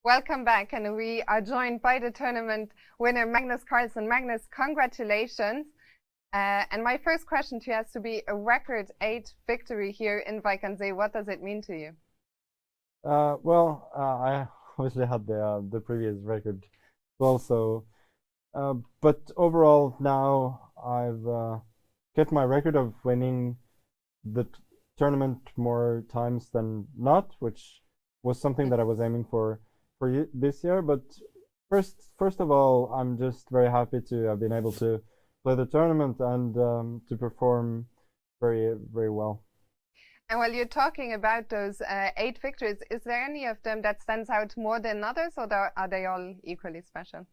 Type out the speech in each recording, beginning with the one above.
Welcome back, and we are joined by the tournament winner, Magnus Carlsen. Magnus, congratulations. And my first question to you has to be a record 8 victory here in Wijk. What does it mean to you? I obviously had the previous record as well, so but overall now I've kept my record of winning the tournament more times than not, which was something that I was aiming for this year. But first of all, I'm just very happy to have been able to play the tournament and to perform very well. And while you're talking about those 8 victories, is there any of them that stands out more than others, or are they all equally special?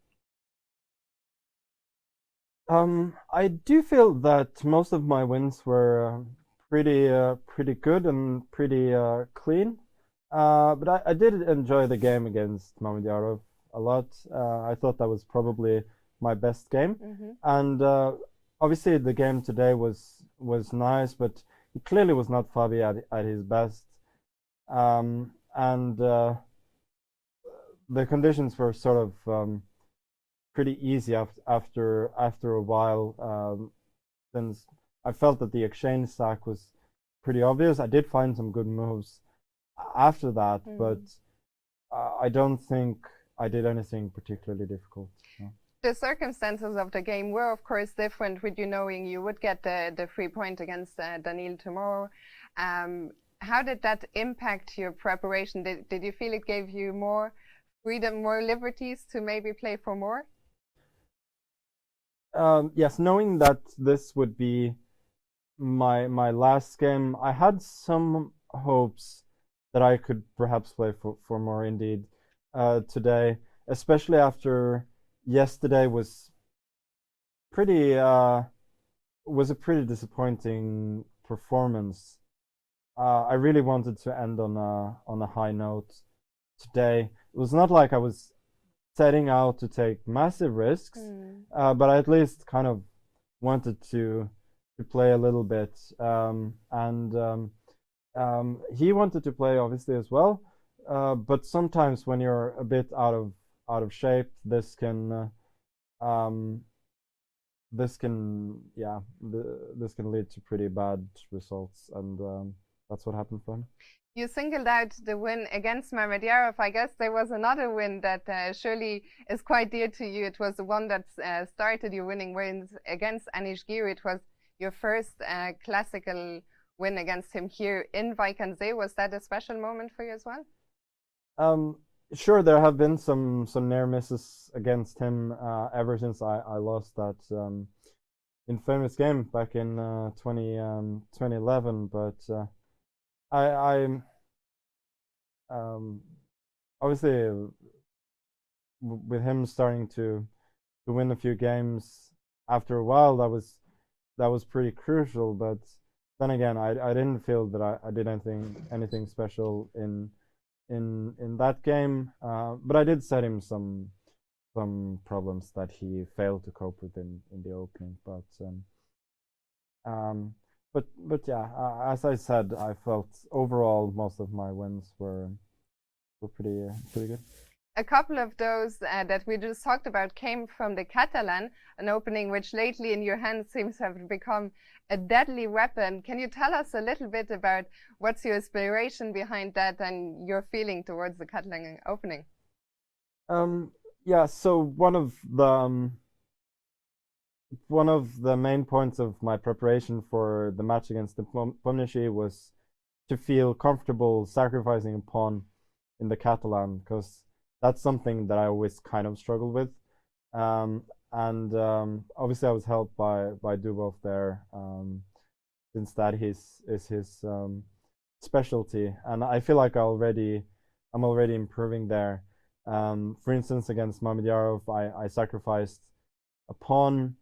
I do feel that most of my wins were pretty good and pretty clean. But I did enjoy the game against Mamedyarov a lot. I thought that was probably my best game. And obviously the game today was nice, but he clearly was not Fabi at his best. And the conditions were sort of pretty easy after a while, since I felt that the exchange stack was pretty obvious. I did find some good moves after that, but I don't think I did anything particularly difficult. No. The circumstances of the game were, of course, different, with you knowing you would get the free point against Daniil tomorrow. How did that impact your preparation? Did you feel it gave you more freedom, more liberties to maybe play for more? Yes, knowing that this would be my last game, I had some hopes that I could perhaps play for more indeed today, especially after yesterday was a pretty disappointing performance. I really wanted to end on a high note today. It was not like I was setting out to take massive risks, but I at least kind of wanted to play a little bit, and he wanted to play obviously as well, but sometimes when you're a bit out of shape, this can lead to pretty bad results, and that's what happened for him. You singled out the win against Mamedyarov. I guess there was another win that surely is quite dear to you. It was the one that started your winning wins against Giri. It was your first classical win against him here in Wijk. Was that a special moment for you as well? Sure, there have been some near misses against him ever since I lost that infamous game back in 2011, but I obviously with him starting to win a few games after a while, that was pretty crucial. But then again, I didn't feel that I did anything special in that game. But I did set him some problems that he failed to cope with in the opening. But yeah, as I said, I felt overall most of my wins were pretty good. A couple of those that we just talked about came from the Catalan, an opening which lately in your hands seems to have become a deadly weapon. Can you tell us a little bit about what's your inspiration behind that and your feeling towards the Catalan opening? Yeah, so one of the main points of my preparation for the match against the Pomnishi was to feel comfortable sacrificing a pawn in the Catalan, because that's something that I always kind of struggled with. Obviously I was helped by Dubov there, since that is his specialty, and I feel like I'm already improving there. For instance, against Mamedyarov, I sacrificed a pawn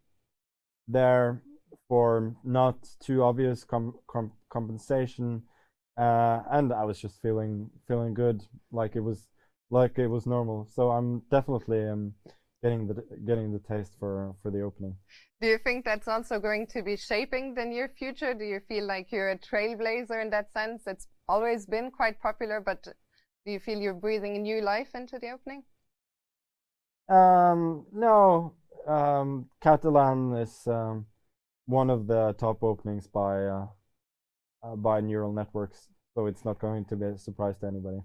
there for not too obvious compensation, and I was just feeling good, like it was normal. So I'm definitely getting the taste for the opening. Do you think that's also going to be shaping the near future? Do you feel like you're a trailblazer in that sense? It's always been quite popular, but Do you feel you're breathing new life into the opening? No, Catalan is one of the top openings by neural networks, so it's not going to be a surprise to anybody.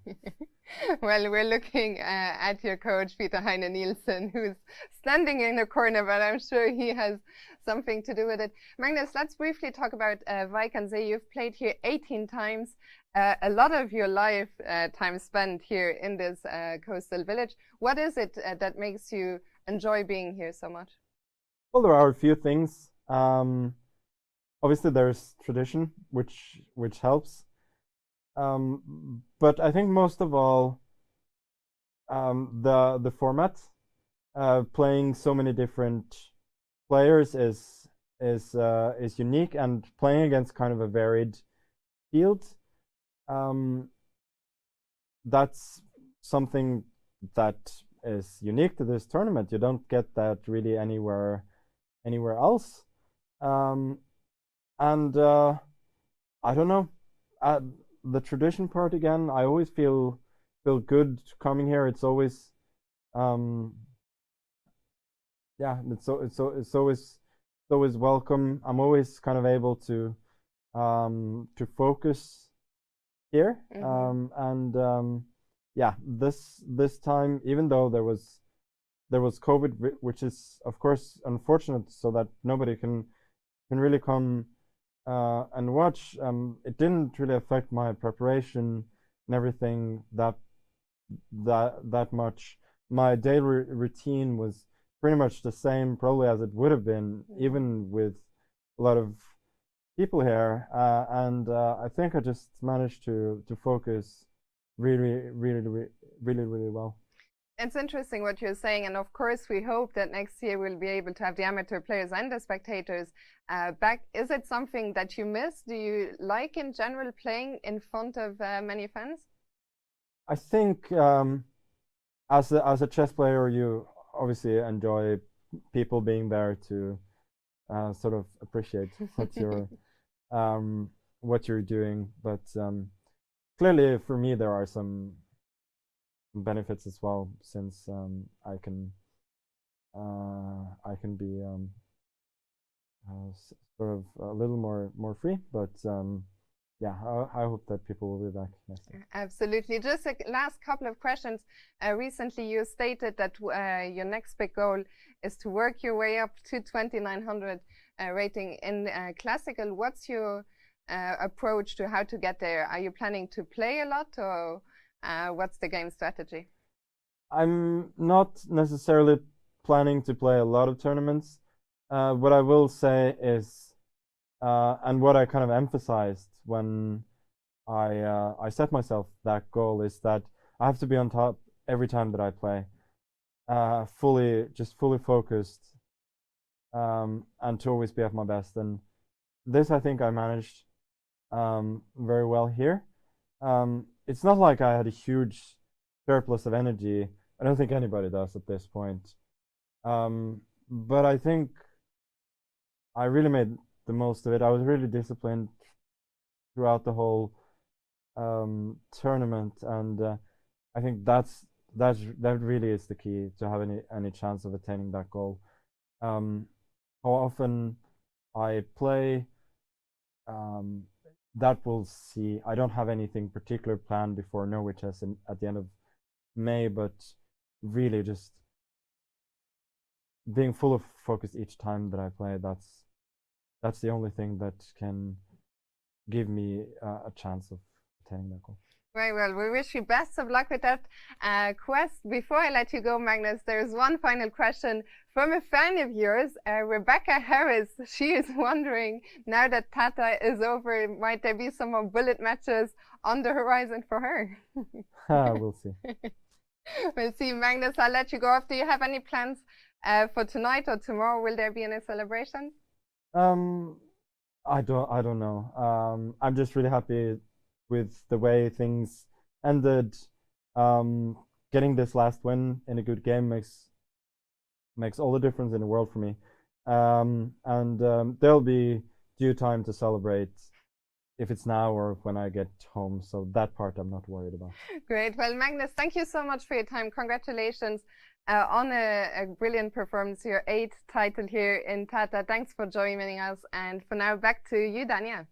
Well, we're looking at your coach, Peter Heine Nielsen, who's standing in the corner, but I'm sure he has something to do with it. Magnus, let's briefly talk about Wijk. You've played here 18 times. A lot of your life time spent here in this coastal village. What is it that makes you enjoy being here so much? Well, there are a few things. Obviously, there's tradition, which helps. But I think most of all, the format, playing so many different players is unique, and playing against kind of a varied field. That's something that is unique to this tournament. You don't get that really anywhere else. And I don't know. The tradition part again, I always feel good coming here. It's always yeah, it's always welcome. I'm always kind of able to focus here. And yeah, this time, even though there was COVID, which is of course unfortunate, so that nobody can really come and watch. It didn't really affect my preparation and everything that much. My daily routine was pretty much the same, probably, as it would have been, even with a lot of people here. And I think I just managed to focus really well. It's interesting what you're saying, and of course we hope that next year we'll be able to have the amateur players and the spectators back. Is it something that you miss? Do you like in general playing in front of many fans? I think as a chess player, you obviously enjoy people being there to sort of appreciate what you're doing. But clearly, for me, there are some benefits as well, since I can be sort of a little more free. But yeah, I hope that people will be back next year. Absolutely. Just a last couple of questions. Recently, you stated that your next big goal is to work your way up to 2900 rating in classical. What's your approach to how to get there? Are you planning to play a lot, or what's the game strategy? I'm not necessarily planning to play a lot of tournaments. What I will say is, and what I kind of emphasized when I set myself that goal, is that I have to be on top every time that I play, fully focused, and to always be at my best. And this, I think, I managed very well here. It's not like I had a huge surplus of energy. I don't think anybody does at this point. But I think I really made the most of it. I was really disciplined throughout the whole tournament, and I think that really is the key to have any chance of attaining that goal. How often I play, that we'll see. I don't have anything particular planned before Norway Chess at the end of May, but really just being full of focus each time that I play. That's the only thing that can give me a chance of attaining that goal. Very well. We wish you best of luck with that quest. Before I let you go, Magnus, there's one final question from a fan of yours, Rebecca Harris. She is wondering, now that Tata is over, might there be some more bullet matches on the horizon for her? We'll see. We'll see. Magnus, I'll let you go off. Do you have any plans for tonight or tomorrow? Will there be any celebrations? I don't know. I'm just really happy with the way things ended. Getting this last win in a good game makes all the difference in the world for me. And there'll be due time to celebrate if it's now or when I get home. So that part I'm not worried about. Great. Well, Magnus, thank you so much for your time. Congratulations on a brilliant performance, your 8th title here in Tata. Thanks for joining us. And for now, back to you, Dania.